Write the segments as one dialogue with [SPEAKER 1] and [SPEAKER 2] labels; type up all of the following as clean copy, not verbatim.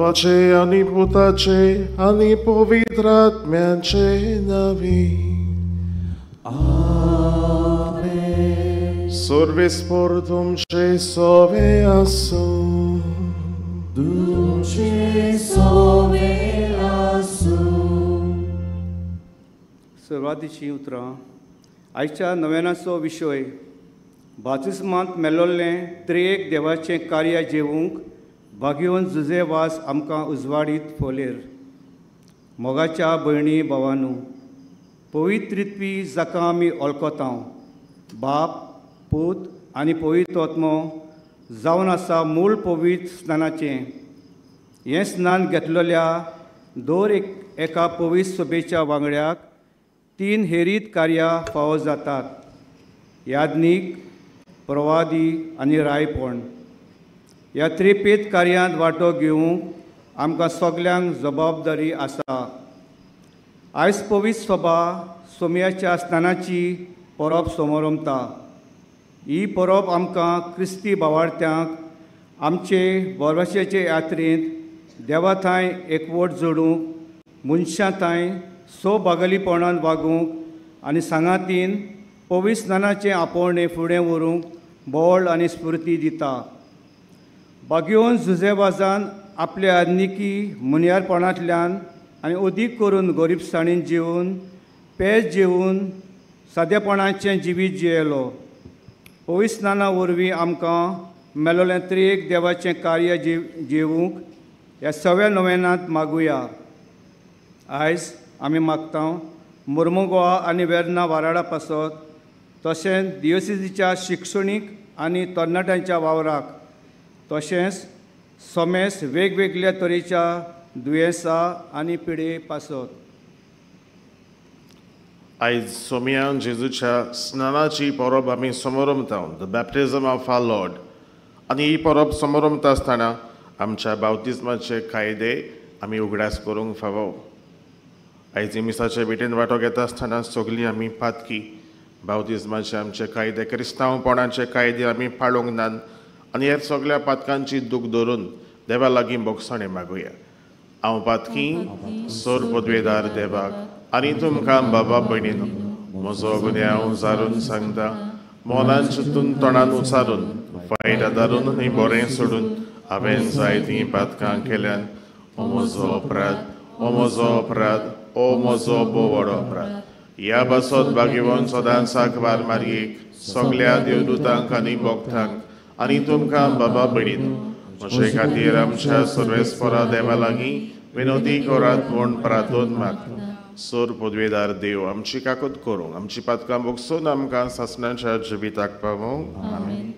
[SPEAKER 1] बापाचे आणि पुताचे आणि पवित्र आत्म्याचे नावी.
[SPEAKER 2] आमेन.
[SPEAKER 1] सर्वेस्पर तुमचे सोवे आसू.
[SPEAKER 2] तुमचे सोवे आसू.
[SPEAKER 3] सुरवातीची उतरां. आयच्या नव्यानाचो विशय बातिस्मांत मेलोल्लें त्रिएक देवाचें कार्य जेवूंक भाग्यवन जुजे वास आमकां उजवाडीत फोलेर. मोगाच्या भयणी भावांनो, पवित्रित्वी जाका आमी वळखतांव, बाप, पूत आनी पवित्र आत्मो जावन आसा मूळ पवित्र स्नानाचें. हें स्नान घेतलेल्या दर एका पवित्र सभेच्या वांगड्याक 3 हेरीत कार्यां फावो जातात: याज्ञीक, प्रवादी आनी रायपण. ह्या त्रिपेद कार्यांत वांटो घेवंक आमकां सगल्यांक जबाबदारी आसा. आयज पवित्र सभा सोमयाच्या स्नानाची परब समारंभता. ही परब आमकां क्रिस्ती भावार्थ्यांक आमचे वरवशेचे यात्रेंत देवा थंय एकवट जोडूंक, मनशां थंय सोबागलीपणान वागूंक आनी सांगातीन पवित्र स्नानाचें आपोवणें फुडें व्हरूंक बळ आनी स्फूर्ती दिता. भाग्यवन जुजेवाजान आपल्या आदनिकी मुनियारपणांतल्यान आनी अदीक करून गरीबसाणीन जिवन, पेज जेवून सादेपणाचें जिवीत जियेलो. पवित्र स्नाना वरवीं आमकां मेलोलें त्रिएक देवाचें कार्य जेवूंक ह्या सव्या नोवेनांत मागुया. आयज आमी मागता मुर्मुगोवा आनी वेर्ना वाराडा पासत, तशेंच दियोसिसीच्या शिक्षणीक आनी तरणाट्यांच्या वावराक, तशेंच सोमेस वेगवेगळ्या तरेच्या दुयेंसां आनी पिडे पासत.
[SPEAKER 1] आयज सोमयान जेजूच्या स्नानाची परब आमी समारंभता, द बॅप्टिझम ऑफ आवर लॉर्ड. आनी ही परब समारंभता आसतना आमच्या बावतिस्माचे कायदे आमी उगडास करूंक फावो. आयज मिसाचे भेटेन वांटो घेता आसतना सगळीं आमी पातकी बावतिस्माचे आमचे कायदे, क्रिस्तांवपणाचे कायदे आमी पाळूंक नात आनी ह्या सगळ्या पातकांची दूख धरून देवा लागीं बोगसणे मागुया. हांव पातकी सोर पदवेदार देवाक आनी तुमकां बाबा भयणीनो म्हजो गुन्यांव जारून सांगता, मोनान चिंतून तोंडान उचारून वायट आदारून आनी बरें सोडून हांवें जायतीं पातकां केल्यान. ओ म्हजो अपराध, ओ म्हजो अपराध, ओ म्हजो बोव व्हड अपराध. ह्या बसत भाग्यवन सदांच साकवार मारयेक सगळ्या देवदूतांक आनी भक्तांक आनी तुमकां बाबा भयणीनो म्हजे खातीर आमच्या सर्वेस्परा देवा लागीं विनोदी करात म्हूण प्रार्थोन मागता. सोर पदवेदार देव आमची काकूत करूंक, आमची पातकां बोगसून आमकां सासणाच्या जिविताक पावूंक. आमीन.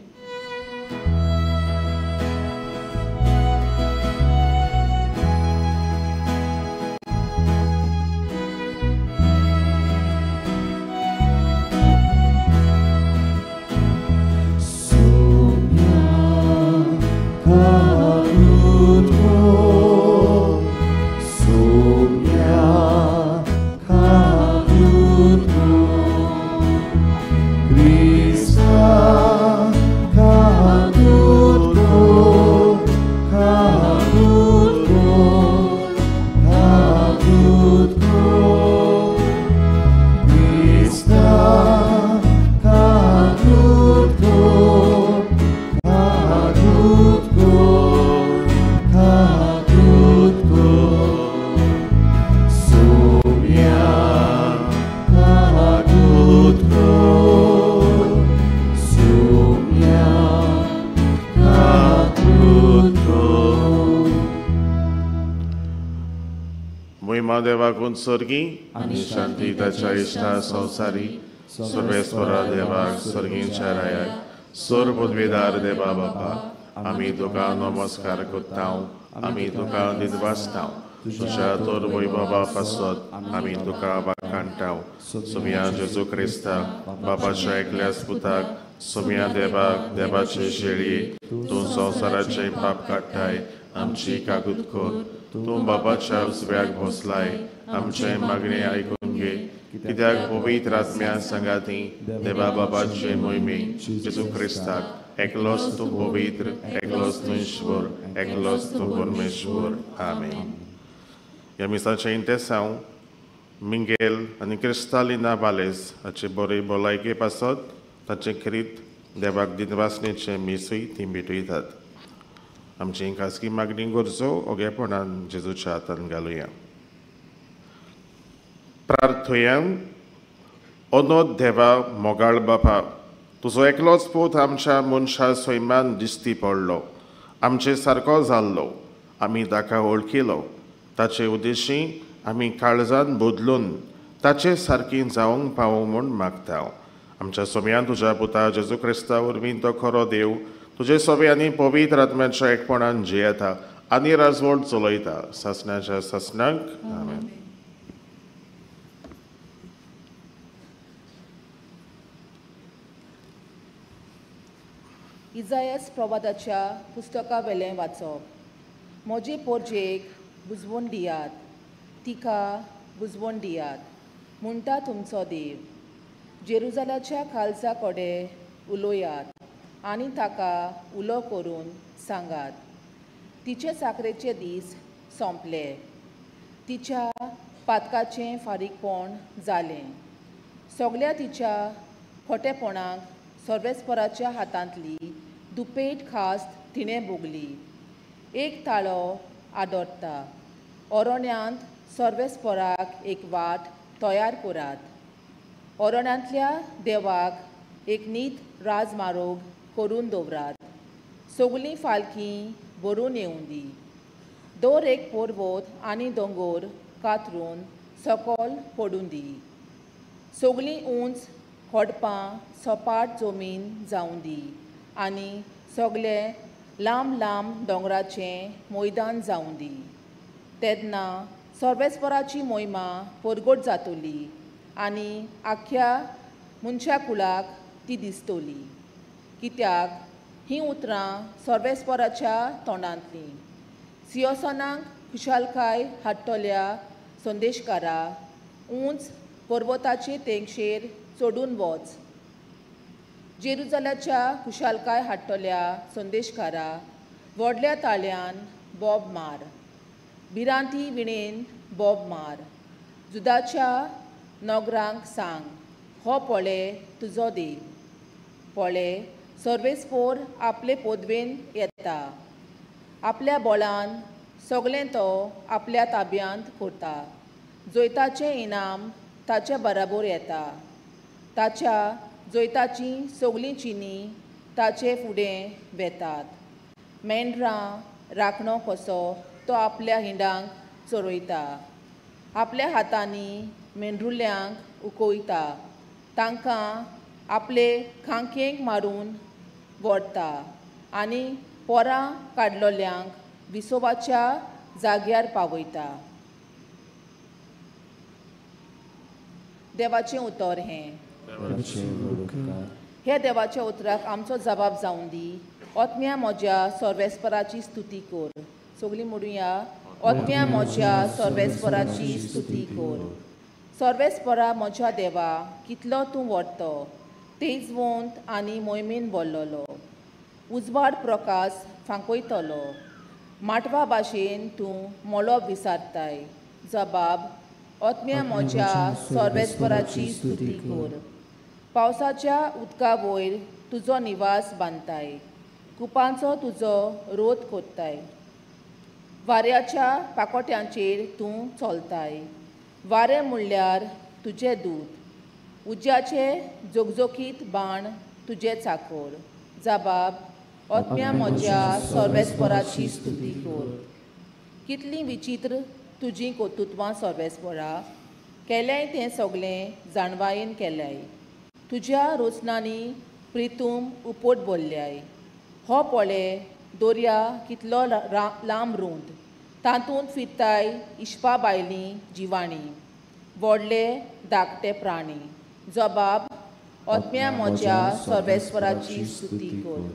[SPEAKER 1] देवाकून सर्गी आनी शांती ताच्या इश्टा संवसारी सर्वेस्परा देवाक सर्गींच्या रायाक सोर पदवेदार देवा बापा आमी तुका नमस्कार करता. आमी तुका दिदवासता. तुझ्या तोर वैभवा पासत आमी तुका वाखाणटा. सोमया जेजू क्रिस्ताक बापाच्या एकल्याच पुताक सोमया देवाक देवाचे शेळये तूं संवसाराचे पाप काडटाय. आमची काकूत कर. तूं बापाच्या उजव्याक बसलाय. आमचे मागणे आयकून घे. कित्याक पवित्र आत्म्या सांगाती देवा बापाचे मोहिमे जेजू क्रिस्ताक eklos tu pavitr, eklos tu Ishvor, eklos tu Parmeshwar. Amém. E a missão intenção, Miguel आणि Cristalina Valles हाचे बरे भलायके पासत ताचे करीत देवाक दिनवासनेचे मिसूय ती मिटयतात. आमची खासगी मागणी गरजो ओगेपणान जेजूच्या हातान घालुया. प्रार्थुया. ओनोद देवा मोगाळ बापा, तुजो एकलोच पूत आमच्या मनशा सैमान दिसती पडलो, आमचे सारको जाल्लो, आमी ताका वळखिलो, ताचे उद्देशी आमी काळजान बदलून ताचे सारकी जावंक पावूं म्हूण मागता. आमच्या सोम्यान तुज्या पुता जेजू क्रिस्ता वरवीं तो खरो देव तुजे सोबे आनी पवित्र आत्म्याच्या एकपणान जियेता आनी राजवट चलयता सासणाच्या सासणाक. आमेन.
[SPEAKER 4] इजायास प्रवादाच्या पुस्तका वेलें वाचप. म्हजे पोरजेक बुजवण दियात, तिका बुजवण दियात, म्हणटा तुमचो देव. जेरुजालाच्या काळजा कोडे उलोयात आनी ताका उलो करून सांगात. तिचे साकरेचे दीस सोंपले, तिच्या पातकाचें फारीकपण जालें. सगळ्या तिच्या खोटेपणाक सर्वेस्पराच्या हातांतली दुपेट खास्त तिणें भोगली. एक ताळो आदोरता, अरण्यांत सर्वेस्पराक एक वाट तयार करात. अरण्यांतल्या देवाक एक नीत राजमार्ग करून दवरात. सगळीं फालकीं भरून येवं दी. दर एक पर्वत आनी दोंगर कातरून सकयल पडूं दी. सगळीं उंच खडपां सपाट जमीन जावं दी आनी सगळे लांब लांब दोंगराचें मैदान जावं दी. तेन्ना सर्वेस्पराची मोहिमा परगट जातली आनी आख्या मनशा कुळाक ती दिसतली. कित्याक हीं उतरां सर्वेस्पराच्या तोंडांतलीं. सियोसनाक खुशालकाय हाडटल्या संदेशकारा, उंच पर्वताचे तेंगशेर चडून वच. जेरुजालाच्या खुशालकाय हाडटल्या संदेशकारा, व्हडल्या ताळ्यान बोब मार. भिरांती विणेन बोब मार. जुदाच्या नोगरांक सांग, हो पळय तुजो देव. पळय, सर्वेस्पोर आपले पोदवेन येता. आपल्या बोळान सगळें तो आपल्या ताब्यांत करता. जैताचें इनाम ताचे बराबर येता. ताच्या जैताचीं सगळीं चिनी ताचे फुडें वेतात. मेंढरां राखणो कसो तो आपल्या हिंडांक चरयता. आपल्या हातांनी मेंढरुल्यांक उकोयता. तांकां आपले खांकेक मारून व्हरता आनी पोरां काडलोल्यांक विसोवाच्या जाग्यार पावयता. देवाचें उतर हें. हे देवाच्या उतराक आमचो जबाब जावं दी. ओतम्या म्हज्या सर्वेस्पराची स्तुती कर. सगळीं म्हणुया, ओतम्या म्हज्या सर्वेस्पराची स्तुती कर. सर्वेस्परा म्हज्या देवा, कितलो तूं व्हडतो, तेजवंत आनी मोहिमेन भरलेलो. उजवाड प्रकाश फांकयतलो. माटवा भाशेन तूं मोळोब विसारताय. जबाब, ओतम्या म्हज्या सर्वेस्पराची स्तुती कर. पावसाच्या उदका वयर तुजो निवास बांदताय. कुपांचो तुजो रोध कोत्ताय. वाऱ्याच्या पाकोट्यांचेर तूं चलताय. वारें म्हणल्यार तुजें दूत. उज्याचे जोगजोगीत बाण तुजे चाकर. जबाब, ओतम्या म्हज्या सर्वेस्पराची स्तुती कर. कितलीं विचित्र तुजीं कर्तुत्वां सर्वेस्परा. केलेंय तें सगळें जाणवायेन केल्याय. तुज्या रोचनांनी प्रितूम उपट भरल्याय. हो पळय, दर्या कितलो लांब रुंद. तातूंत फिरताय इश्पा बायलीं जिवाणी. व्हडले धाकटे प्राणी. जबाब, ओतम्या म्हज्या सर्वेस्पराची स्तुती कर.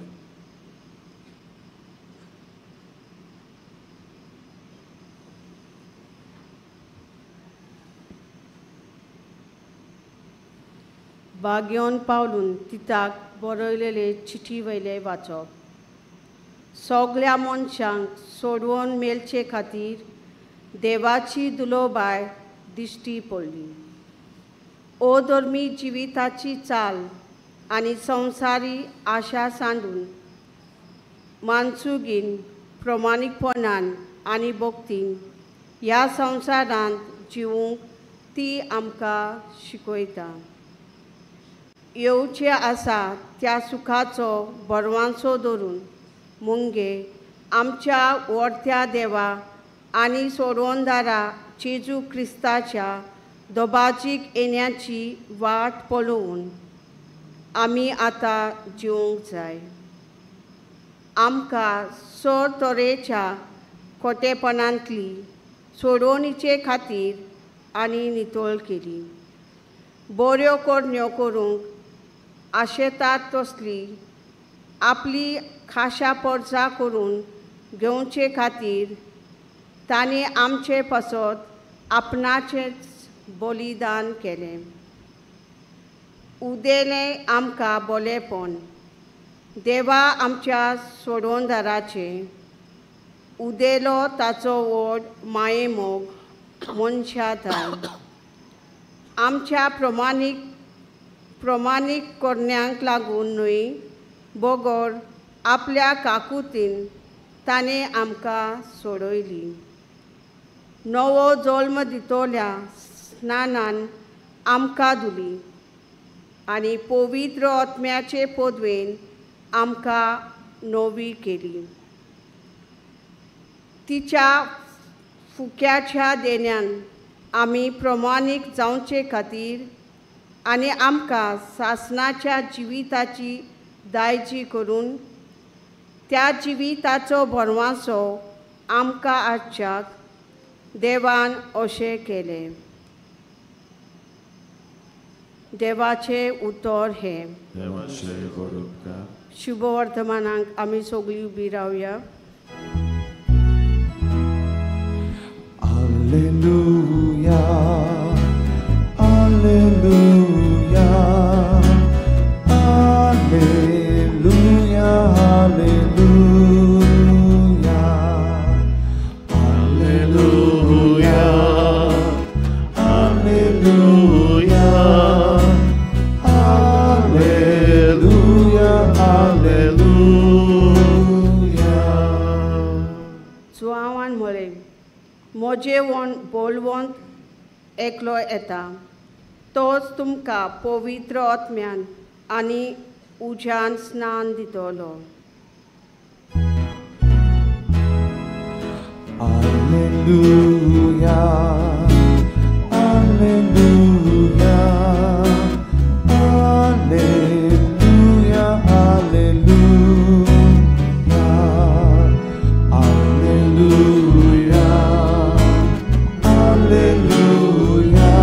[SPEAKER 5] बागेवन पावलून तिताक बरयलेले चिठी वयले वाचप. सगळ्या मनशांक सोडवून मेलचे खातीर देवाची दुलोबाय दिश्टी पडली. अधर्मी जिविताची चाल आनी संवसारी आशा सांडून मानसुगीन प्रमाणीकपणान आनी भक्तीन ह्या संवसारांत जिवूंक ती आमकां शिकयता. येवचे आसा त्या सुखाचो बरवांसो धरून मुंगे आमच्या व्हरत्या देवा आनी सोडवणदारा जेजू क्रिस्ताच्या दोबाजीक येण्याची वाट पळोवन आमी आतां जिवंक जाय. आमकां सर तरेच्या खोटेपणांतली सोडवणीचे खातीर आनी नितळ केली. बऱ्यो करण्यो करूंक आशेतात तसली आपली खाशा परजा करून घेवचे खातीर तांणी आमचे पासत आपणाचेच बलिदान केलें. उदेलें आमकां बोलेपण देवा आमच्या सोडवणदाराचे उदेलो ताचो व्हड मायेमोग मनशा जाय. आमच्या प्रमाणीक करण्यांक लागून न्हय बगर आपल्या काकुतीन ताणें आमकां सोडयली. नवो जल्म दितोल्या स्नानान आमकां दिली आनी पवित्र आत्म्याचे पदवेन आमकां नवी केली. तिच्या फुक्याच्या देण्यान आमी प्रमाणीक जावचे खातीर आनी आमकां सासणाच्या जिविताची दायजी करून त्या जिविताचो बरवांसो आमकां हाडच्याक देवान अशें केलें. देवाचे उतर हे. शुभ वर्तमानांक आमी सगळीं उबी रावया.
[SPEAKER 2] Alleluia, Alleluia, Alleluia, Alleluia, Alleluia, Alleluia, Alleluia, Alleluia.
[SPEAKER 5] सुवावान म्हळें, म्हजें बोलवंत एकलो येता, तोच तुमकां पवित्र आत्म्यान आनी उज्यान स्नान दितलो.
[SPEAKER 2] Alleluia, Alleluia, Alleluia, Alleluia, Alleluia, Alleluia,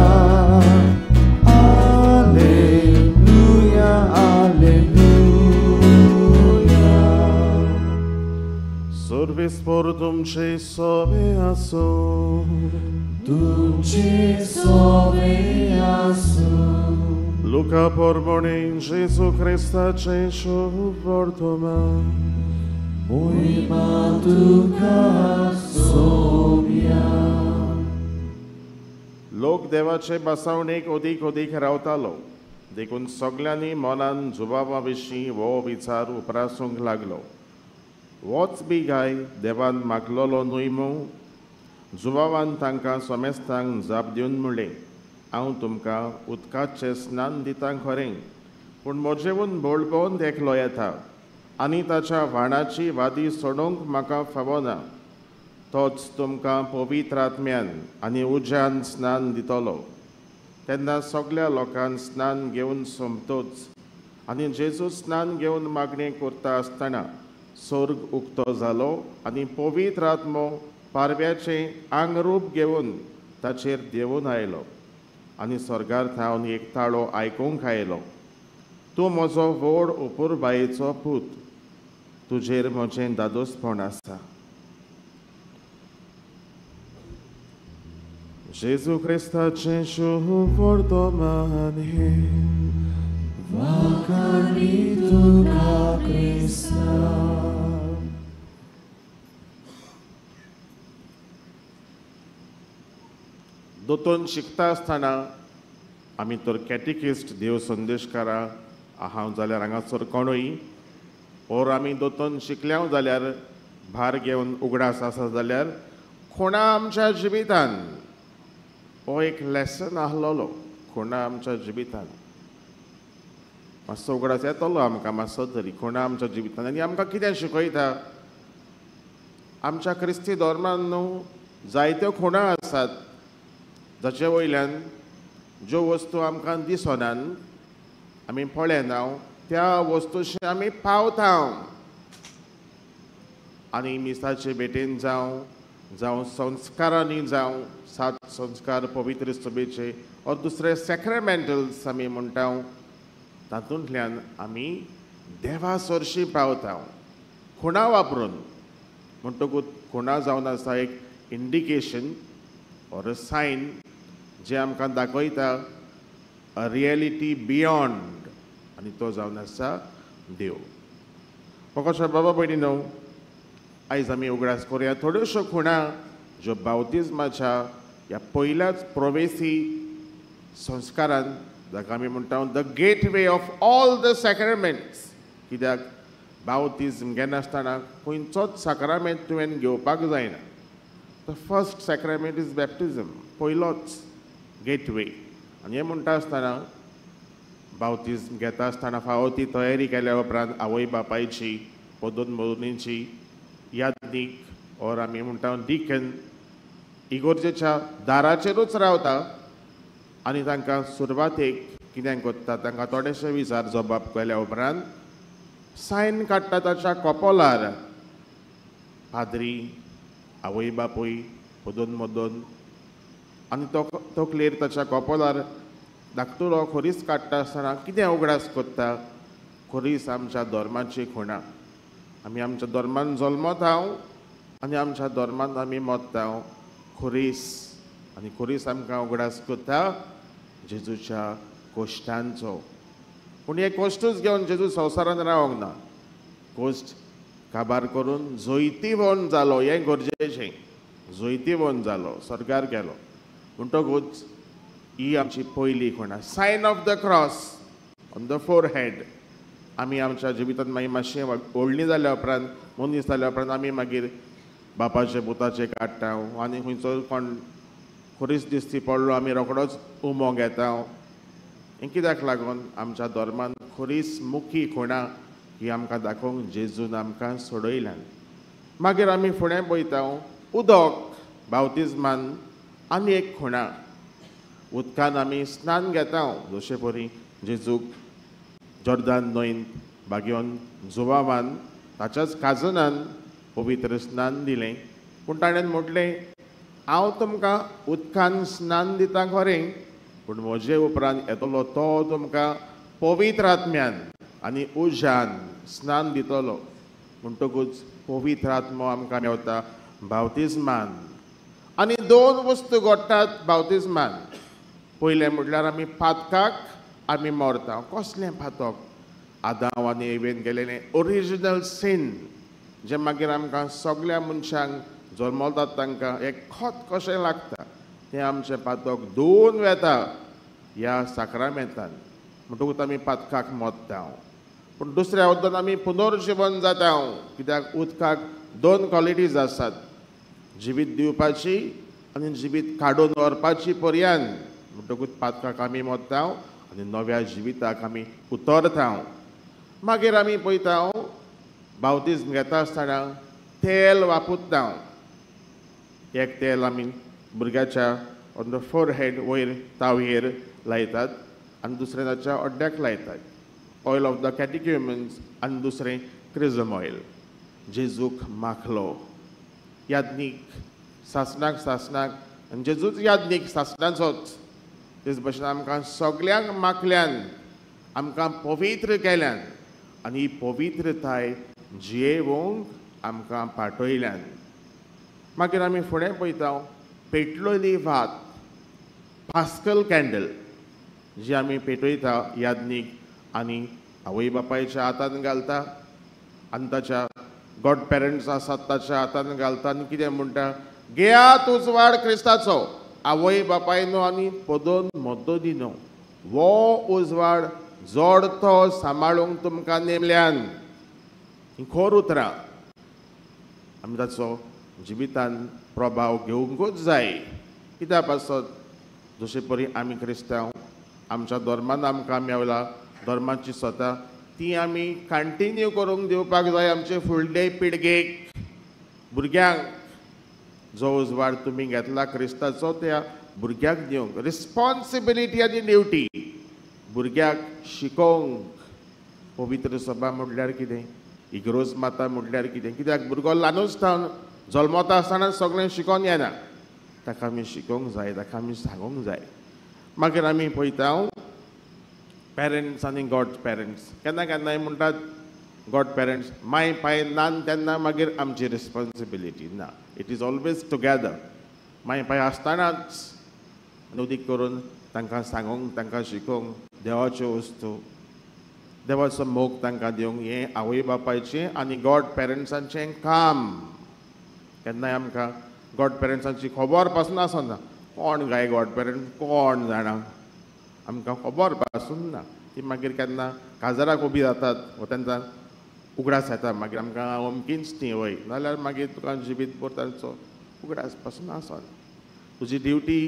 [SPEAKER 2] Alleluia, Alleluia.
[SPEAKER 1] Serve spordum ce sobeaso.
[SPEAKER 2] Dulce sobeasu,
[SPEAKER 1] Luca pormone in Gesù Christa ce vortoma.
[SPEAKER 2] muy matuka sobia.
[SPEAKER 1] लोक देवाचे बसावणेक ओदीक रावतालो. देखून सगळ्यांनी मनान जुबाबा विशीं वो विचार उपरासूंक लागलो. वोच बी गाय देवान मागलोलो न्हय मू. जुबाबान तांकां सोमेस्तांक जाप दिवन म्हणलें, हांव तुमकां उदकाचें स्नान दितां खरें, पूण म्हजेवून बोलबोन एकलो येता आनी ताच्या व्हाणाची वादी सोडूंक म्हाका फावो ना. तोच तुमकां पवित्र आत्म्यान आनी उज्यान स्नान दितलो. तेन्ना सगळ्या लोकांक स्नान घेवन सोंपतोच आनी जेजू स्नान घेवन मागणी करता आसतना स्वर्ग उक्तो जालो आनी पवित्र आत्मो पारव्याचें आंगरूप घेवन ताचेर देंवून आयलो आनी स्वर्गार्थावन एक ताळो आयकूंक आयलो. तूं म्हजो व्हड उपुरबायेचो पूत, तुजेर म्हजें दादोसपण आसा. जेजू क्रिस्ताचें शुभ वर्तमान हे.
[SPEAKER 2] Sogli tuka Krishna.
[SPEAKER 1] दोतोन शिकता आसतना आमी तर कॅटिकिस्ट देव संदेशकारा आहांव जाल्यार हांगासर कोणूय ओर आमी दोतोन शिकल्या जाल्यार भार घेवन उगडास आसा जाल्यार कोणा आमच्या जिवितान हो एक लेसन आहलोलो कोणा आमच्या जिवितान मातसो उगडास येतलो आमकां मातसो तरी कोणा आमच्या जिवितान आनी आमकां कितें शिकयता आमच्या क्रिस्ती धर्मान न्हू जायत्यो खुणा आसात जाचे वयल्यान ज्यो वस्तू आमकां दिसनान आमी पळयना त्या वस्तूशी आमी पावता आनी मिसाचे भेटेन जावं संस्कारांनी जावं सात संस्कार पवित्र सभेचे वा दुसरे सॅक्रेमेंटल्स आमी म्हणटा तातूंतल्यान आमी देवा सरशी पावता खुणा वापरून म्हणटकूच खुणा जावन आसा एक इंडिकेशन ऑर अ सायन जे आमकां दाखयता अ रियलिटी बियॉन्ड आनी तो जावन आसा देव फकत बाबा भयणीनो आयज आमी उगडास करुया थोड्योश्यो खुणा ज्यो बावतिजमाच्या ह्या पयल्याच प्रवेसी संस्कारान जाका आमी म्हणटा the gateway of all the sacraments कित्याक बावतिजम घेनासतना खंयचोच साक्रामेंट तुवें घेवपाक जायना the first sacrament is baptism पयलोच गेटवे आनी हें म्हणटा आसतना बावतिजम घेता आसतना फावो ती तयारी केल्या उपरांत आवय बापायची पदोन मदनीची यादनीक ओर आमी म्हणटा डिकन इगोर्जेच्या दाराचेरूच रावता आनी तांकां सुरवातेक कितें कोत्ता तांकां थोडेशे विचार जबाब केल्या उपरांत सायन काडटा ताच्या कपोलार पाद्री आवय बापूय पदोन मदोन आनी तो क्लेर ताच्या कपोलार धाकटुलो खोरीस काडटा आसतना कितें उगडास कोत्ता खोरीस आमच्या धर्माची खुणा आमी आमच्या धर्मान जल्मत आनी आमच्या धर्मान आमी मरता खोरीस आनी खोरीस आमकां उगडास कोत्ता जेजूच्या कोश्टांचो पूण हे कोश्टूच घेवन जेजू संवसारान रावंक ना कोश्ट काबार करून जोयतीवण जालो हें गरजेचें जोयतीवण जालो स्वर्गार गेलो म्हणटकूच ही आमची पयली खुणा sign of the cross on the forehead आमी आमच्या जिवितांत मागीर मातशें व्हडलीं जाल्या उपरांत मनीस जाल्या उपरांत आमी मागीर बापाचे पुताचे काडटा आनी खंयचो कोण खोरीस दिसती पडलो आमी रोखडोच उमो घेता हें कित्याक लागून आमच्या धर्मान खोरीस मुखी खुणा ही आमकां दाखोवंक जेजून आमकां सोडयल्यान मागीर आमी फुडें पळयता उदक बावतिजमान आनी एक खुणा उदकान आमी स्नान घेता जशे परी जेजूक जॉर्दान न्हंयेंत बागेवन जुवावान ताच्याच काजनान पवित्र स्नान दिलें पूण ताणें म्हटलें हांव तुमकां उदकान स्नान दिता खरें पूण म्हजे उपरांत येतलो तो तुमकां पवित्र आत्म्यान आनी उज्यान स्नान दितलो म्हणटकूच पवित्र आत्मो आमकां मेवता बावतिजमान आनी दोन वस्तू घडटात बावतिजमान पयलें म्हटल्यार आमी पातकाक आमी मरता कसलें पातक आदाम आनी एवेन गेलेलें ओरिजिनल सीन जें मागीर आमकां सगळ्या मनशांक जल्मतात तांकां एक खत कशें लागता तें आमचें पातक धुवन वेता ह्या साक्रामेंतान म्हणटकूच आमी पातकाक मरता पूण दुसऱ्या वद्दन आमी पुनर्जीवन जाता कित्याक उदकाक दोन क्वॉलिटीज आसात जिवीत दिवपाची आनी जिवीत काडून व्हरपाची पर्यान म्हणटकूच पातकाक आमी मरता आनी नव्या जिविताक आमी उतरता मागीर आमी पळयता बावतिजम घेता आसतना तेल वापरता एक तेल आमी भुरग्याच्या ऑन द फोरहेड वयर तावयेर लायतात आनी दुसरें ताच्या ओड्ड्याक लायतात ऑयल ऑफ द कॅटिक्युमन्स आनी दुसरें क्रिजम ऑयल जेजूक माखलो यादनीक सासणाक आनी जेजूच यादनीक सासणाचोच तेच भशेन आमकां सगळ्यांक माखल्यान आमकां पवित्र केल्यान आनी ही पवित्रताय जियेवंक आमकां पाठयल्यान मागीर आमी फुडें पळयता पेटलोली वात पास्कल कॅन्डल जी आमी पेटयता यादनीक आनी आवय बापायच्या हातान घालता आनी ताच्या गॉड पेरंट्स आसात ताच्या हातान घालता आनी कितें म्हणटा, घेयात उजवाड क्रिस्ताचो, आवय बापाय न्हू आनी पदोन मद्दो दी न्हू, वो उजवाड जोड तो सांबाळूंक तुमकां नेमल्यान. ही खोर उतरां आमी ताचो जिवितान प्रभाव घेवंकूच जाय. कित्याक पासत जशे परी आमी क्रिस्तांव आमच्या धर्मान आमकां मेवला, धर्माची स्वता ती आमी कंटिन्यू करूंक दिवपाक जाय आमचे फुडले पिळगेक. भुरग्यांक जो उजवाड तुमी घेतला क्रिस्ताचो त्या भुरग्याक दिवंक रिस्पॉन्सिबिलिटी आनी ड्युटी. भुरग्याक शिकोवंक पवित्र सभा म्हटल्यार कितें, इग्रोज माता म्हटल्यार कितें, कित्याक भुरगो ल्हानूच थावन जल्मता आसतना सगळें शिकोवन येना. ताका आमी शिकोवंक जाय, ताका आमी सांगूंक जाय. मागीर आमी पळयता पेरंट्स आनी गॉड पेरंट्स. केन्ना केन्नाय म्हणटात गॉड पेरंट्स माय पाय नान तेन्ना मागीर आमची रिस्पॉन्सिबिलिटी ना. It is always together. माय पाय आसतनाच उदीक करून तांकां सांगूंक, तांकां शिकोवंक, देवाच्यो वस्तू, देवाचो मोग तांकां दिवंक, हें आवय बापायचें आनी गॉड पेरंट्सांचें काम. केन्नाय आमकां गॉड पेरंट्सांची खबर पासून आसना. कोण गाय गॉड पेरंट, कोण जाणा, आमकां खबर पासून ना. ती मागीर केन्ना काजराक उबी जातात वा तेन्ना उगडास येता, मागीर आमकां अमकींच ती वय, नाल्यार मागीर तुका जिवीतभर तांचो उगडास पासून आसना. तुजी ड्युटी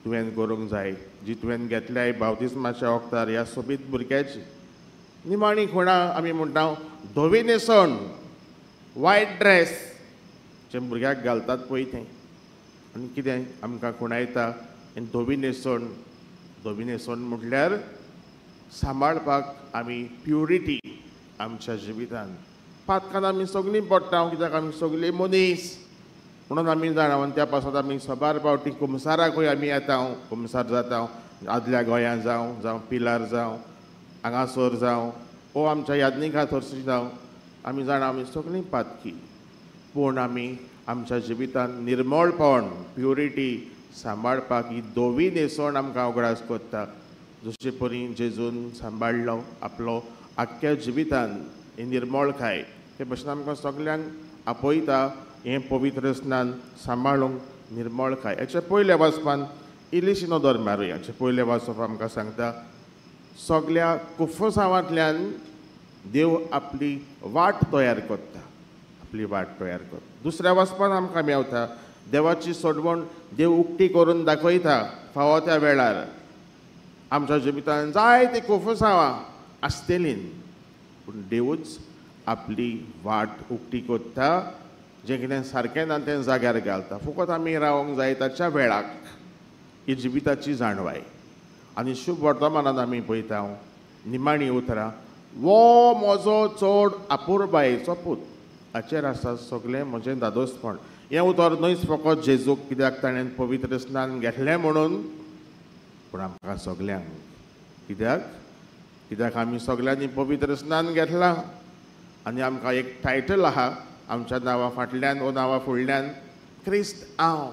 [SPEAKER 1] तुवें करूंक जाय, जी तुवें घेतल्या बावतिस्माच्या वखदार ह्या सोबीत भुरग्याची. निमाणी खुणां आमी म्हणटा धवी न्हेसोवन, वायट ड्रेस जे भुरग्याक घालतात पळय तें. आनी कितें आमकां खुणायता धवी न्हेसोवन म्हटल्यार सांबाळपाक आमी प्युरिटी आमच्या जिवितान. पातकान आमी सगळीं पडटा, कित्याक आमी सगळीं मनीस म्हणून आमी जाणा त्या पासत आमी सबार फावटी कुमसाराकूय आमी येता, कुमसार जाता, आदल्या गोंयां जावं पिलार जावं हांगासर जावं वो आमच्या यादनीक थरशी जावं, आमी जाणा आमी सगळीं पातकी. पूण आमी आमच्या जिवितान निर्मळपण, प्युरिटी सांबाळपाक ही धवी न्हेसोवन आमकां उगडास करता. जशे परी जेजून सांबाळलो आपलो आख्ख्या जिवितान ही निर्मळकाय, ते भशेन आमकां सगल्यांक आपयता हें पवित्र स्नान सांबाळूंक निर्मळकाय. हेचे पयल्या वाचपान इलिशिनो धर्मारूय हाचे पयले वाचप आमकां सांगता सगल्या कुफसांवांतल्यान देव आपली वाट तयार करता, आपली वाट तयार करता. दुसऱ्या वाचपान आमकां मेवता देवाची सोडवण देव उक्ती करून दाखयता फावो त्या वेळार. आमच्या जिवितान जायती कुफसांवां आसतलीं, पूण देवूच आपली वाट उक्ती करता. जें कितें सारकें ना तें जाग्यार घालता. फकत आमी रावंक जाय ताच्या वेळाक. ही जिविताची जाणवाय. आनी शुभ वर्तमानान आमी पळयता निमाणी उतरां, वो म्हजो चोड आपुरबायेचो पूत, हाचेर आसा सगळें म्हजें दादोसपण. हें उतर न्हयच फकत जेजूक कित्याक ताणें पवित्र स्नान घेतलें म्हणून, पूण आमकां सगल्यांक. कित्याक आमी सगल्यांनी पवित्र स्नान घेतलां आनी आमकां एक टायटल आहा आमच्या नांवा फाटल्यान वो नांवा फुडल्यान, क्रिस्त हांव.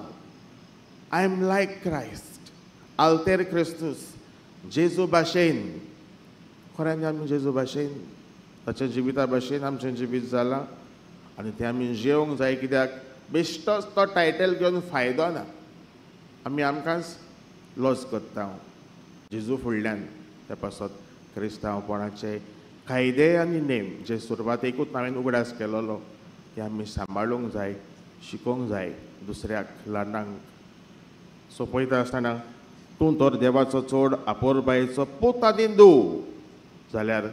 [SPEAKER 1] आय एम लायक क्रायस्ट, आल्तेर क्रिस्तूस. जेजू भाशेन खऱ्यांनी आमी जेजू भाशेन ताच्या जिविता भाशेन आमचें जिवीत जालां आनी तें आमी जेवंक जाय. कित्याक बेश्टोच तो टायटल घेवन फायदो ना. आमी आमकांच लॉस करता जेजू फुडल्यान. त्या पासत क्रिस्तांवपणाचे कायदे आनी नेम जे सुरवातेकूच हांवें उगडास केलोलो ते आमी सांबाळूंक जाय, शिकोवंक जाय दुसऱ्याक, ल्हानांक. सो पळयता आसतना तूं तर देवाचो चोड आपोरबायेचो पूत आनी धूव जाल्यार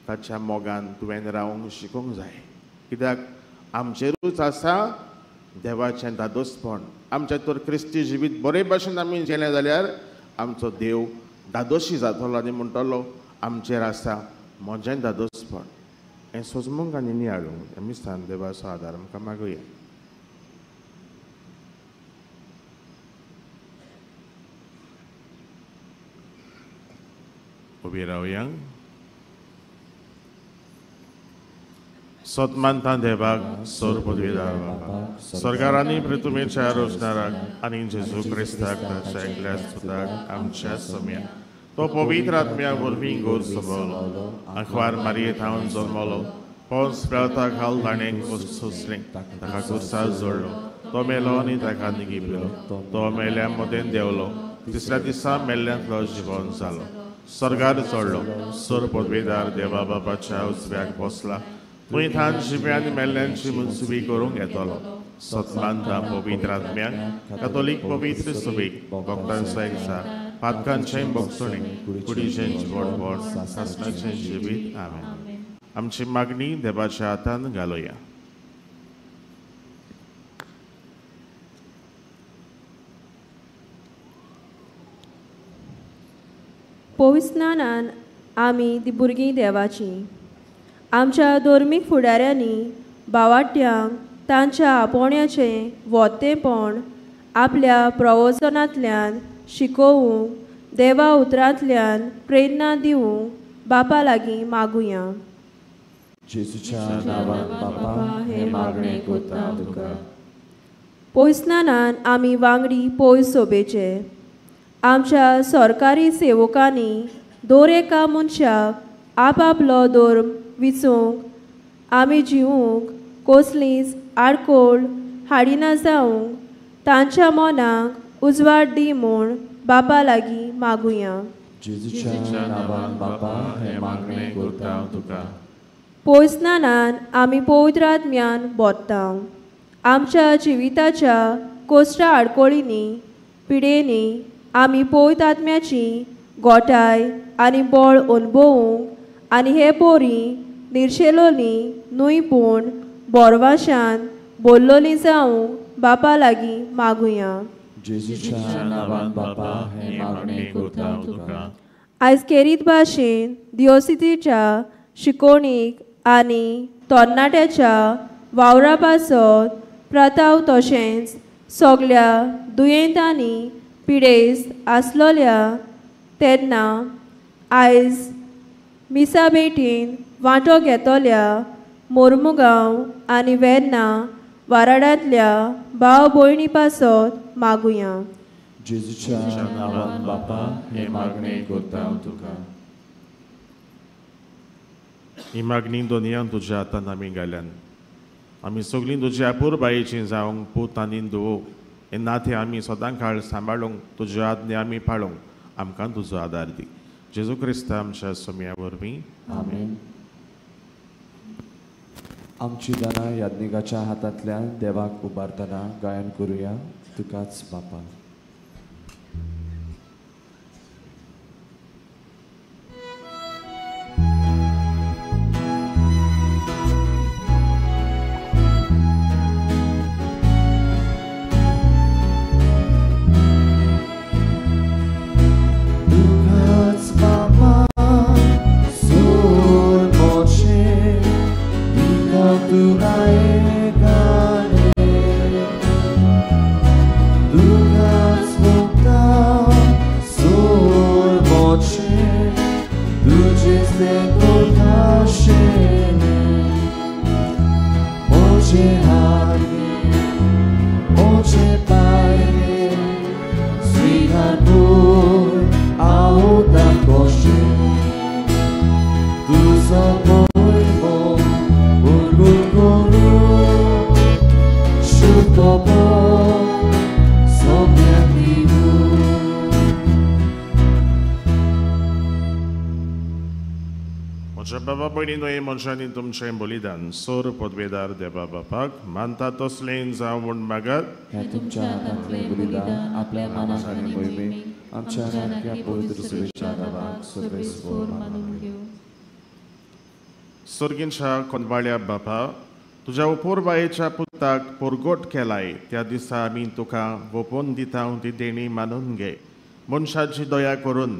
[SPEAKER 1] ताच्या मोगान तुवें रावंक शिकोवंक जाय. कित्याक आमचेरूच आसा देवाचें दादोसपण. आमचें तर क्रिस्ती जिवीत बरे भाशेन आमी जेलें जाल्यार आमचो देव दादोशी जातलो आनी म्हणटलो आमचेर आसा म्हजें दादोसपण. हें सोजमूंक आनी नियाळूंक आमी स्थान देवाचो आदार आमकां मागुया. उबी रावया. सतमानता देवाक सोर पदवी दावाक स्वर्गारांनी पृथ्वीच्या रोजनाराक आनी जेजू क्रिस्ताक ताच्या एकल्या सुदाक आमच्या सम्या तो पवित्र आत्म्या वरवीं गोर सबलो आंखवार मारये थावन जल्मलो पोंस पिलाताक हाल ताणें सोंसलें ताका क्रुसार जोडलो तो मेलो आनी ताका निगिपलो तो मेल्या मदें देंवलो तिसऱ्या दिसा मेल्ल्यांतलो जिवन जालो स्वर्गार चडलो सोर पदवेदार देवा बापाच्या उजव्याक बसला थंय थान जिवे आनी मेल्ल्यांची मुनसुबी करूंक येतलो सतमानता पवित्र आत्म्याक कातोलीक पवित्र सभेक भक्तांचो एकचार पातकांचें बोगसणें कुडीचें जिवण सासणाचें जिवीत आमेन आमची मागणी देवाच्या हातान घालुया
[SPEAKER 6] पवित्र स्नानान आमी ती भुरगीं देवाची आमच्या धर्मीक फुडाऱ्यांनी भावाट्यांक तांच्या आपोवण्याचें वोत्तेपण आपल्या प्रवचनांतल्यान शिकोवंक देवा उतरांतल्यान प्रेरणा दिवंक बापा लागीं मागुया
[SPEAKER 2] जेजूच्या नांवान बापा हे मागणे करता तुका
[SPEAKER 6] पवित्र स्नानान आमी वांगडी पयस सोबेचे आमच्या सरकारी सेवकांनी दर एका मनशाक आपआपलो धर्म विचूंक आमी जिवूंक कसलीच आडकोळ हाडिना जावंक तांच्या मनाक उजवाड दी म्हूण बापा लागीं मागुया
[SPEAKER 2] जेजूच्या नांवान बापा हे मागणे करता तुका
[SPEAKER 6] पवित्र स्नानान आमी पवित्र आत्म्यान भरता आमच्या जिविताच्या कोश्टा आडकोळींनी पिडेनी आमी पवित्र आत्म्याची गोठाय आनी बळ अनुभवूंक आनी हे पोरी निर्शेलोली न्हूयपूण बोरवाशान बोल्लोली जावंक बापा लागीं मागुया
[SPEAKER 2] जेजूच्या नांवान बापा हे मागणे करता तुका
[SPEAKER 6] आयज केरीत भाशेन दियोसितीच्या शिकोवणीक आनी तरणाट्याच्या वावरा पासत प्रताव तशेंच सगळ्या दुयेंतांनी पिडेस्त आसलोल्या तेन्ना आयज मिसा बेटीन वांटो घेतोल्या मोर्मुगांव आनी वेर्ना वाराडांतल्या भाव भयणी पासत मागुया
[SPEAKER 2] जेजूच्या नांवान बापा हे मागणे करता तुका
[SPEAKER 1] ही मागणी दोनयान तुज्या हातान आमी घाल्यान आमी सगळीं तुज्या पुरबायेचीं जावंक पूत आनी धुवो हे नाते आमी सदां काळ सांबाळूंक तुज्या आज्ञा आमी पाळूंक आमकां तुजो आदार दी जेजू क्रिस्ता आमच्या सोम्या वरवीं
[SPEAKER 2] आमेन आमची दाना याज्ञिकाच्या हातांतल्यान देवाक उबारतना गायन करुया तुकाच बापा
[SPEAKER 1] बाबा भयणीनो हे मनशांनी तुमचें बलिदान सोर पदवेदार देवा बापाक मानता तसलें जावं म्हूण मागात
[SPEAKER 2] हे तुमच्या हातांतलें बलिदान आपल्या मानासाने मोहिमे आमच्या सारक्या पवित्र सुवेच्या नांवान सर्वेस्वर मानून घेवं
[SPEAKER 1] सर्गींच्या कोनवाळ्या बापा तुज्या उपोरबायेच्या पुताक पोरगोट केलाय त्या दिसा आमी तुका ओपोवन दिता ती देणी मानून घे मनशाची दया करून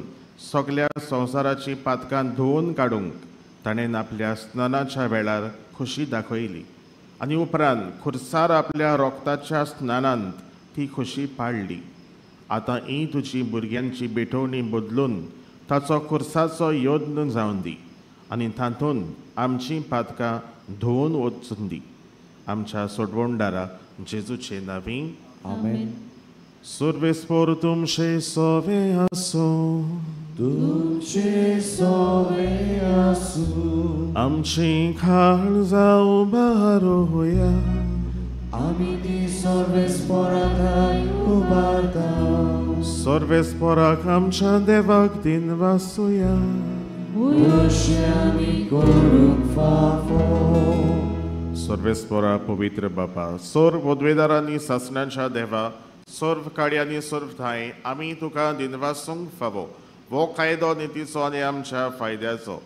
[SPEAKER 1] सगळ्या संवसाराची पातकां धुवन काडूंक ताणें आपल्या स्नानाच्या वेळार खुशी दाखयली आनी उपरांत खुर्सार आपल्या रोगताच्या स्नानांत ती खुशी पाळली आतां ही तुजी भुरग्यांची बेटवणी बदलून ताचो खुर्साचो यत्न जावन दी आनी तातूंत आमची पातकां धुवन वचून दी आमच्या सोडवणदारा जेजूचे नांवी
[SPEAKER 2] आमेन
[SPEAKER 1] सर्वेस्पर तुमचे सोवे आसूं
[SPEAKER 2] तुमचे सोवे आसूं
[SPEAKER 1] आमची काळजां उबारुया
[SPEAKER 2] आमी ती सर्वेस्पराक उबारता
[SPEAKER 1] सर्वेस्पराक आमच्या देवाक दिन वासुया
[SPEAKER 2] अशें आमी करूंक फावो
[SPEAKER 1] सर्वेस्परा पवित्र बापा सर्व उद्वेदारांनी सासणांच्या देवा सर्व काड्यांनी सर्व थाय आमी तुका दिनवासूंक फावो वो कायदो नितीचो आनी आमच्या फायद्याचो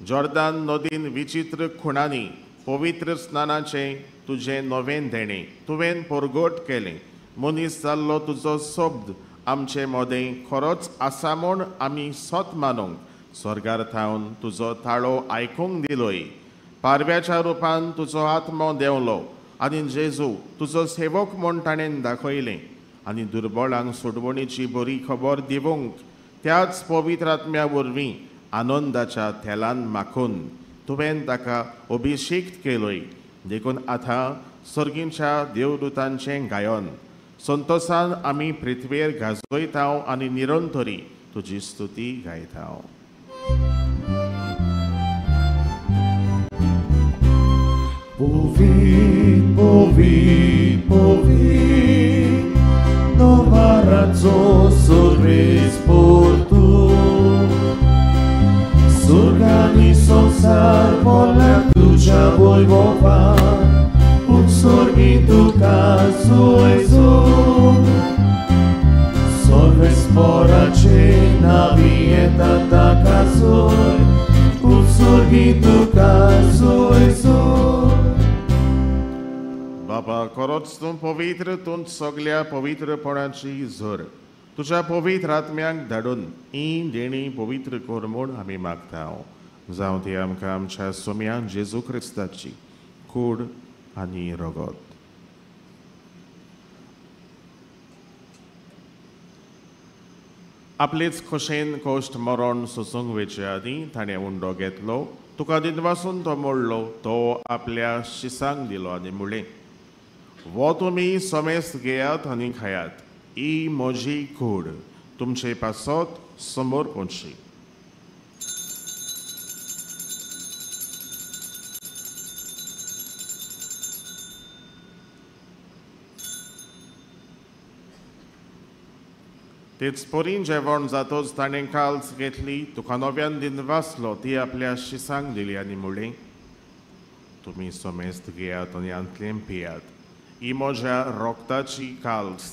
[SPEAKER 1] जॉर्दान नदीन विचित्र खुणांनी पवित्र स्नानाचे तुझे नवें देणे तुवें परगट केलें मनीस जाल्लो तुजो शब्द आमचे मोदें खरोच आसा म्हूण आमी सोत मानूंक स्वर्गार थावन तुजो ताळो आयकूंक दिलोय पारव्याच्या रुपान तुजो आत्मो देंवलो आनी जेजू तुजो सेवक म्हूण ताणें दाखयलें आनी दुर्बळांक सोडवणेची बरी खबर दिवंक त्याच पवित्र आत्म्या वरवीं आनंदाच्या थेलान माखून तुवें ताका अभिषेक केलोय देखून आतां सर्गींच्या देवदूतांचें गायन संतोशान आमी पृथ्वीर गाजयता आनी निरंतरी तुजी स्तुती गायता
[SPEAKER 2] Povin, povin, povin, nowa razzo sorvesportu. Surgani sonsar pola tuja vojvova, utsorgi tu caso ezo. Sorvespora cena vieta ta casoi, utsorgi tu caso ezo.
[SPEAKER 1] बापा खरोच तूं पवित्र तूं सगळ्या पवित्रपणाची झर तुज्या पवित्र आत्म्याक धाडून ही देणी पवित्र कर म्हूण आमी मागता जावं ती आमकां आमच्या सोम्यान जेजू क्रिस्ताची कूड आनी रगत आपलेच खोशेन कोश्ट मरण सोसूंक वेचे आदी ताणें उंडो घेतलो तुका दिनवासून तो मोडलो तो आपल्या शिसांक दिलो आनी म्हळें वो तुमी समेस्त घेयात आनी खायात ही म्हजी कूड तुमचे पासत समोर पोंची तेच पोरीन जेवण जातोच ताणें काल्स घेतली तुका नव्यान दिनवासलो ती आपल्या शिसांक दिली आनी म्हळें तुमी समेस्त घेयात आनी अंतलें पियात ही म्हज्या रोगताची काल्स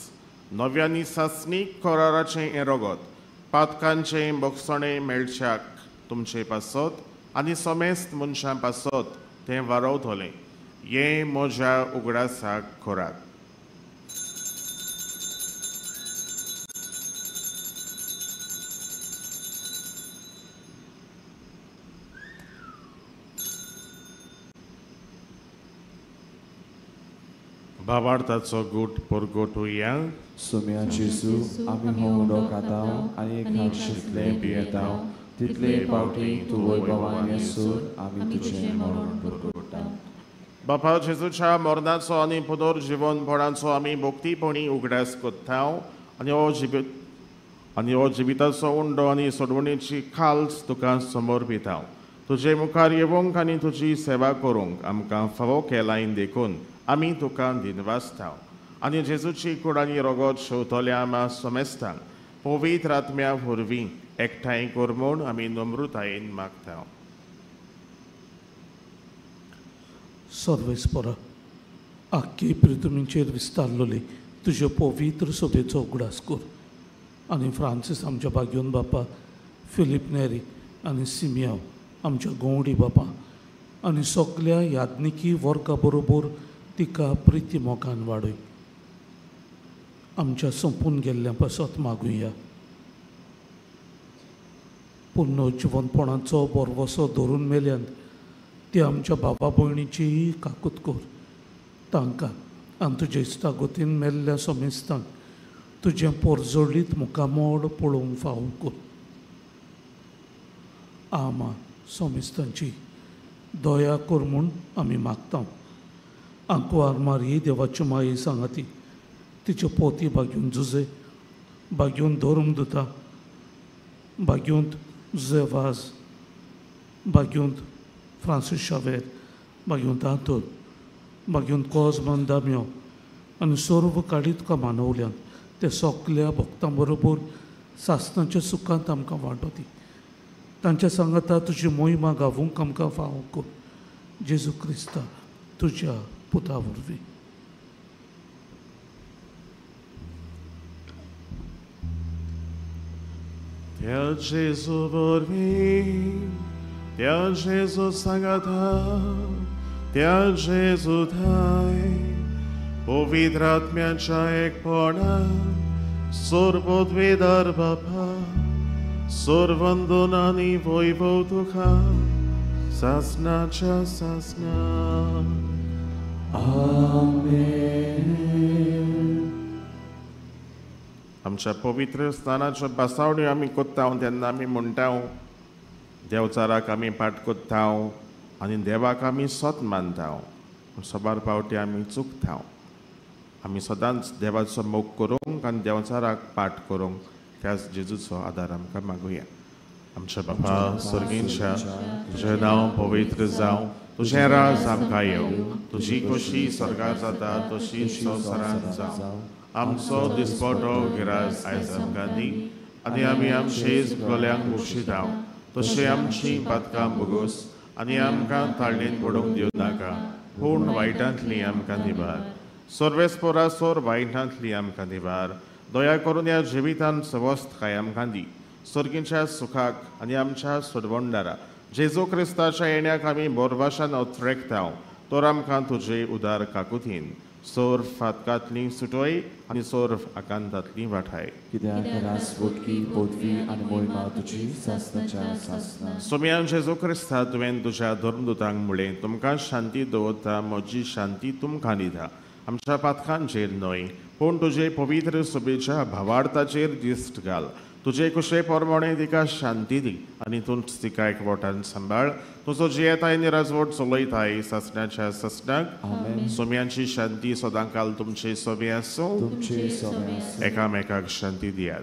[SPEAKER 1] नव्यांनी सासणीक कराराचें हें रगत पातकांचें बोगसणें मेळच्याक तुमचे पासत आनी समेस्त मनशां पासत तें वारवतलें हें म्हज्या उगडासाक खोराक भावार्थाचो गूट परगटुया
[SPEAKER 2] सोम्या जेजू आमी हो उडो खाताव आनी एक हातशितलें पियेताव तितले पावटी तूं वैभवान येसूर आमी तुजें मरण परगटाव
[SPEAKER 1] बापा जेजूच्या मरणाचो आनी पुनर्जीवनपणाचो आमी भोक्तीपणी उगडास कोत्ताव आनी हो जिविताचो उंडो आनी सोडवणेची खाल्स तुका समर्पिताव तुजे मुखार येवंक आनी तुजी सेवा करूंक आमकां फावो केलाय देखून आमी तुका दिनवासताव आनी जेजूची कूड आनी रगत शेवतल्या आमा समेस्तांक पवित्र आत्म्या वरवीं एकठांय कर म्हूण आमी नम्रतायेन मागता
[SPEAKER 7] सर्वेस्परा आख्खी पृथ्वीचेर विस्तारलोली तुज्या पवित्र सोबेचो उगडास कर आनी फ्रांसीस आमच्या बागयोन बापा फिलीप नेरी आनी सिमियाव आमच्या गोवडी बापा आनी सगळ्या याज्ञिकी वर्गा बरोबर तिका प्रिती मोगान वाडय आमच्या संपून गेल्ल्या पासत मागुया पुनर्जीवनपणाचो बरवसो धरून मेल्यान ती आमच्या बाबा भयणीची काकूत कर तांकां आनी तुज्या इश्टागोतीन मेल्ल्या समेस्तांक तुजें पोरजोडीत मुखामोड पळोवंक फावो कर आमा समेस्तांची दया कर म्हूण आमी मागता आंकवार मारी देवाची माये सांगाती तिचे पोती बागेवन झुजे बागेवन धर्म दिता भाग्योंत झेवाज, भाग्योंत फ्रांसीस शावेर, भाग्योंत आंतोन, भाग्योंत कॉजमन दामियो आनी सर्व काडीत मानवल्यान ते सगल्या भक्तां बरोबर सासणाच्या सुखांत आमकां वांटो दी. तांच्या सांगाता तुजी मोहिमा गावूंक आमकां फावो कर. जेजू क्रिस्ता तुज्या पुता वरवीं.
[SPEAKER 1] त्या जेजू वरवीं, त्या जेजू सांगाता, त्या जेजू थाय, पवित्र आत्म्याच्या एकपणान सर्वोद्वेदार बापा, सर्वंदन आनी वैभव तुका सासणाच्या सासणा. आमच्या पवित्र स्थानाच्या बसावण्यो आमी कोत्ता तेन्ना आमी म्हणटा देवचाराक आमी पाठ कोत्ता आनी देवाक आमी सोत मानता. सबार पावटी आमी चुकता. आमी सदांच देवाचो मोग करूंक आनी देवचाराक पाठ करूंक त्याच जेजूचो आदार आमकां मागुया. आमच्या बापा सर्गींच्या, तुजें नांव पवित्र जावं, तुजें राज आमकां येवं, तुजी खोशी स्वर्गांत जाता तशीच संवसारांत जावं. आमचो दिसपटो गिरास आयज आमकां दी आनी आमी आमचे इश्टगोल्यांक बक्षितांव तशें आमची पातकां बोगोस आनी आमकां ताळणेन पडूंक दिवं नाका, पूण वायटांतली आमकां निबार. सर्वेस्परासोर वायटांतली आमकां निबार. दया करून ह्या जिवितांत स्वस्थकाय आमकां दी. सर्गीच्या सुखाक आनी आमच्या सोडवणदारा जेजू क्रिस्ताच्या येण्याक आमी बोरभाशान उतरेकता. तर आमकां तुजे उदार काकुतीन सोर फातकांतली सुटोय आनी सोर आकांतांतली वाठाय.
[SPEAKER 2] कित्याक रास बोटकी पदवी आनी मोहिमा तुजी सासणाच्या सासणा.
[SPEAKER 1] सोम्यान जेजू क्रिस्ता तुवें तुज्या धर्मदुतांक म्हळें, तुमकां शांती दवरता, म्हजी शांती तुमकां दिता. आमच्या पातकांचेर न्हय पूण तुजे पवित्र सुबेच्या भावार्थाचेर दिश्ट घाल. तुजे कुशे परमणे तिका शांती दी आनी तूंच तिका एकवटान सांबाळ. तुजो जियेताय आनी राजवट चलयताय सासणाच्या सासणाक. सोम्यांची शांती सदांकाल तुमचे सोबे आसूं.
[SPEAKER 2] तुमचे सोबे आसूं.
[SPEAKER 1] एकामेकाक शांती दियात.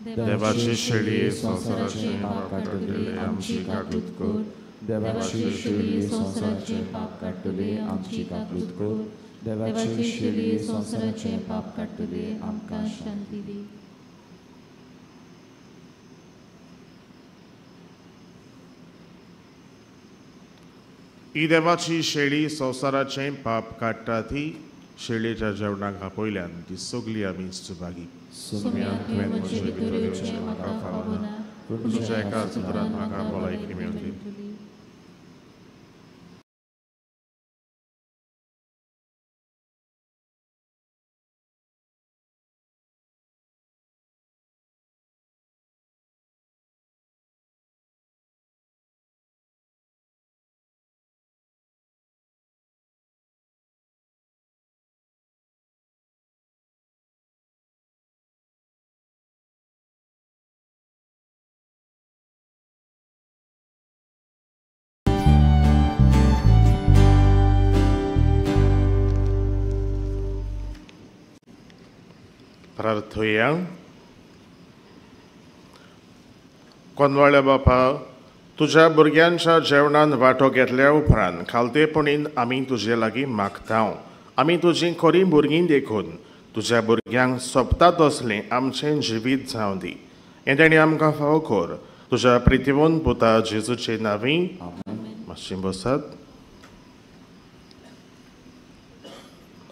[SPEAKER 1] देवाची शेळी संवसाराचे पाप काडटले आमची काकूत कर.
[SPEAKER 2] देवाची शेळी संवसाराचे पाप काडटले आमची काकूत कर. देवाची शेळी संवसाराचे पाप काडटले आमकां शांती दी.
[SPEAKER 1] ही देवाची शेळी संवसाराचे पाप काडटा ती शेळयेच्या जेवणाक आपयल्यान ती सगळी आमी सुभागी. सोम्यान तुवें म्हजे भितर येवचें म्हाका फावना, पूण तुज्या एकाच उतरान म्हाका भलायकी मेळटली. प्रार्थया. कोनवाळ्या बापा, तुज्या भुरग्यांच्या जेवणान वांटो घेतल्या उपरांत खालतेपणीन आमी तुजे लागीं मागता. आमी तुजीं खरीं भुरगीं देखून तुज्या भुरग्यांक सोबता तसलें आमचें जिवीत जावं दी. हें ताणी आमकां फावो कर. तुज्या प्रितीवन पुता जेजूचे नांवीं. मातशीं बसात.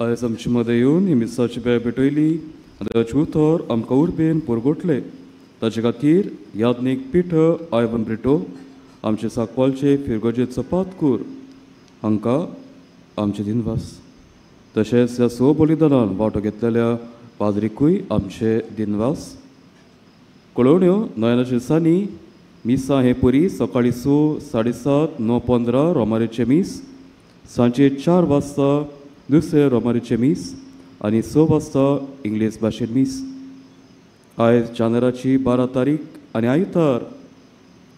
[SPEAKER 8] आयज आमचे मदें येवन ही मिसाची बेळ पेटयली आनी ताचे उतर आमकां उर्बेन पुरगोटले. ताचे खातीर याज्ञीक पीठ आयवन ब्रिटो आमचे साकवालचे फिरगोजेचो पातकूर हांकां आमचे दिनवास. तशेंच ह्या स बलिदानान वांटो घेतलेल्या पाद्रीकूय आमचे दिनवास. कळवण्यो नयनाच्या दिसांनी मिसां हे परी सकाळीं 7:30 9:15 रोमारेचे मीस, सांजे 4 वाजता दुसरे रोमारेचे मीस आनी 6 वाजता इंग्लीश भाशेन मीस. आयज जानेराची 12 तारीख आनी आयतार.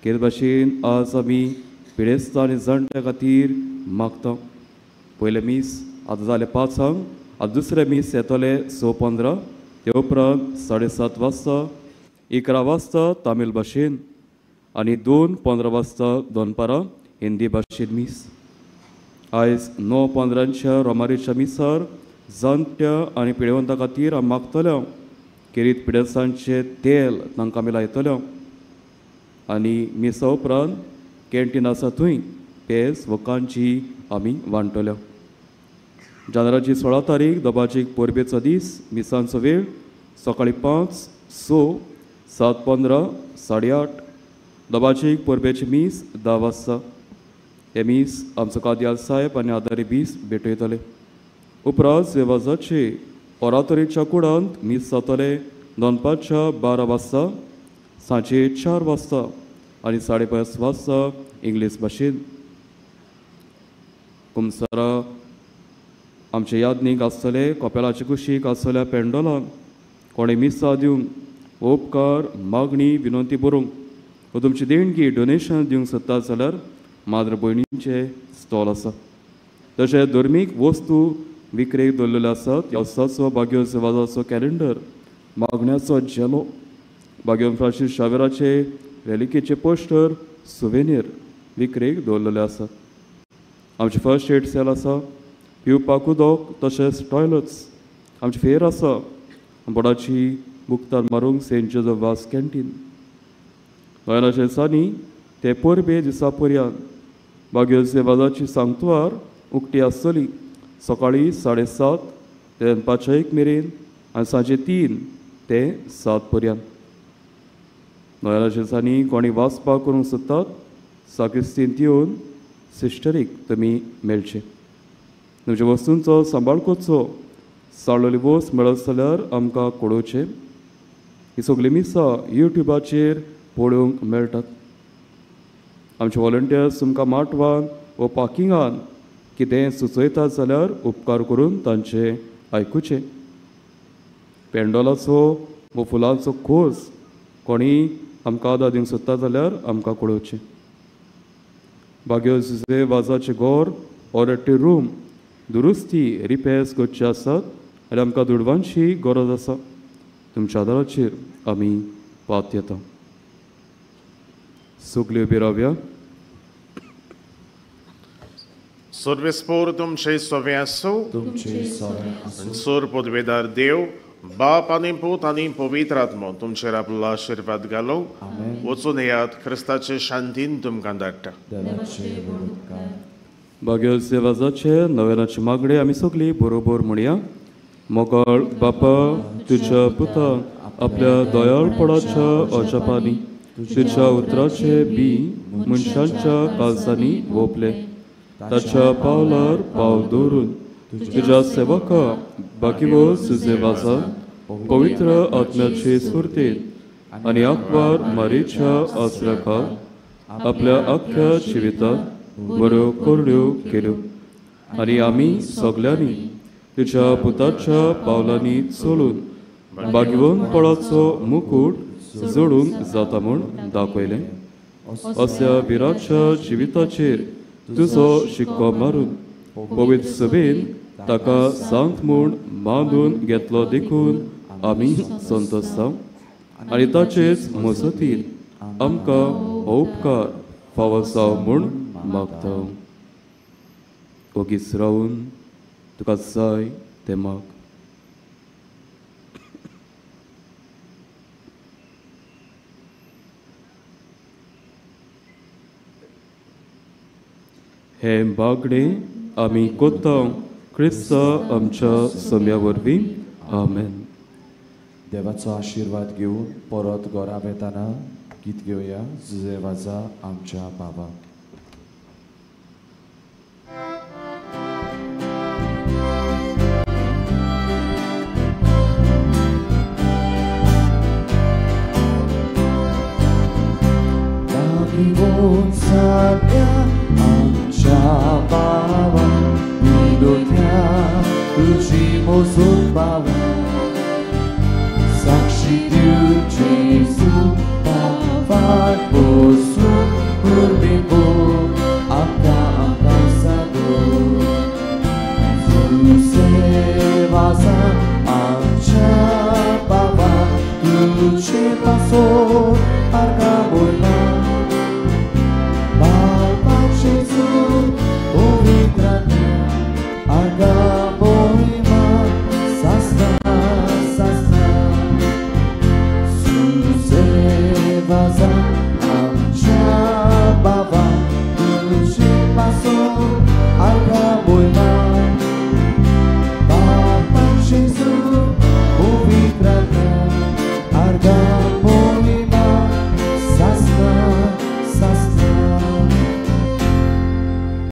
[SPEAKER 8] केद भाशेन आज आमी पिडेस्त आनी जाणट्या खातीर मागता. पयले मीस आतां जाले 5 हांग आज दुसरे मीस येतले 6:15 ते उपरांत 7:30 वाजता 11 वाजता तामील भाशेन आनी 2:15 वाजता दनपारां हिंदी भाशेन मीस. आयज 9:15 रोमारीच्या मिसार जाणट्या आनी पिडेवंतां खातीर हांव मागतलो किरीत पिडेसांचें तेल तांकां आमी लायतलो आनी मिसा उपरांत कॅन्टीन आसा थंय पेज व कांची आमी वांटतल्यो. जानेराची 16 तारीख दोबाची पोरबेचो दीस मिसांचो वेळ सकाळीं 5, 6, 7:15, 8:30. दोबाची पोरबेची मीस 10 वाजता. हे मीस आमचो कादियाल साहेब आनी आदारी बीस भेटयतले. उपरांत सेवाजाचे ओरातोरीच्या कुडांत मीस जातले दनपारच्या 12 वाजता, सांजे 4 वाजता आनी 5:30 वाजता इंग्लीश भाशेन. कुमसारा आमचे यादनीक आसतले कोपेलाचे कुशीक आसतल्या पेंडोलांक कोणें मिसा दिवंक उपकार मागणी विनंती बरोवंक व तुमची देणगी डोनेशन दिवंक सोदता जाल्यार माद्र भयणींचे स्टॉल आसा. तशेंच धर्मीक वस्तू विक्रेक दवरलेले आसात. ह्या वर्साचो भाग्योन सेवाजाचो कॅलेंडर, मागण्याचो जेलो, भाग्योन फ्रांसीस शावेराचे रेलिकेचे पोस्टर, सुवेनियर विक्रेक दवरलेले आसात. आमचे फर्स्ट एड सेल आसा, पिवपाक उदक तशेंच टॉयलेट्स. आमची फेर आसा बोर्डाची बुकतार मारूंक सेंट जोझफ वास कॅन्टीन. गोंयाचे दिसांनी ते पोरबे दिसा पर्यंत भाग्योन सेवाजाची सांगतुवार उक्ती आसतली सकाळीं 7:30 ते दनपारच्या 1 मेरेन आनी सांजे 3 ते 7 पर्यंत. गोंयाच्या दिसांनी कोणी वाचपाक करूंक सोदतात साक्रिस्तींत येवन सिस्टरीक तुमी मेळचे. तुमच्या वस्तूंचो सांबाळ करचो. साळलेली वस्त मेळत जाल्यार आमकां कळोवचें. ही सगळी मिसां यूट्यूबाचेर पळोवंक मेळटात. आमचे वॉलंटियर्स तुमकां माटवान व पार्किंगान कितें सुचयतात जाल्यार उपकार करून तांचें आयकुचें. पेंडोलाचो व फुलांचो खोस कोणी आमकां आदार दिवंक सोदता जाल्यार आमकां कळोवचें. भाग्योन वाजाचें घर ऑडिटरी रूम दुरुस्ती रिपेर्स करचे आसात आनी आमकां दुडवांची गरज आसा. तुमच्या आदाराचेर आमी पात येता. सगळीं उबी रावया.
[SPEAKER 1] Sorvespor तुमचे सोवे आसूं.
[SPEAKER 2] तुमचे सोवे आसूं.
[SPEAKER 1] सोर पदवेदार देव बाप आनी पूत आनी पवित्र आत्मो तुमचेर आपलो आशिर्वाद घालो. वचून येयात क्रिस्ताचे शांतीन तुमकां धाडटा.
[SPEAKER 2] देवाचे उपकार.
[SPEAKER 8] भाग्योन सेवाजाचे नव्यानाची मागणे आमी सगळीं बरोबर म्हणया. मोगळ बापा तुज्या पुताक आपल्या दयाळपणाच्या अजापांनी तुज्या उतराचे बी मनशांच्या काळजांनी ओपले. ताच्या पावलार पाव दवरून तुज्या सेवका बाकिवो सुजेवाजा पवित्र आत्म्याचे सुरतेत आनी आंकवार मारीच्या आसऱ्या आपल्या आख्या जिवितांत बऱ्यो करड्यो केल्यो आनी आमी सगल्यांनी तुज्या पुताच्या पावलांनी चलून बागिवनपणाचो मुकूट जोडूंक जाता म्हूण दाखयलें. अशा विराच्या जिविताचेर तुजो शिक्को मारून पवित्र सभेन ताका सांत म्हूण बांदून घेतलो देखून आमी संतोसता आनी ताचेच मजतीन आमकां हो उपकार फावो जाव म्हूण मागता. ओगीच रावन तुका जाय तें माग. हे मागणे आमी कोत्ता क्रिस्ता आमच्या सम्या वरवीं. आमेन.
[SPEAKER 2] देवाचो आशिर्वाद घेवन परत घरा येताना गीत घेवया जुजेवाजा आमच्या बाबा. बाबा तुझी मोजून बाबा साक्षी दिवचे सुपार बसून कुर्बी बो आमकां सांगो सेवा argaboima. Bapa Jesus, povitrani, argaboima, sasna, sasna. Suze vaza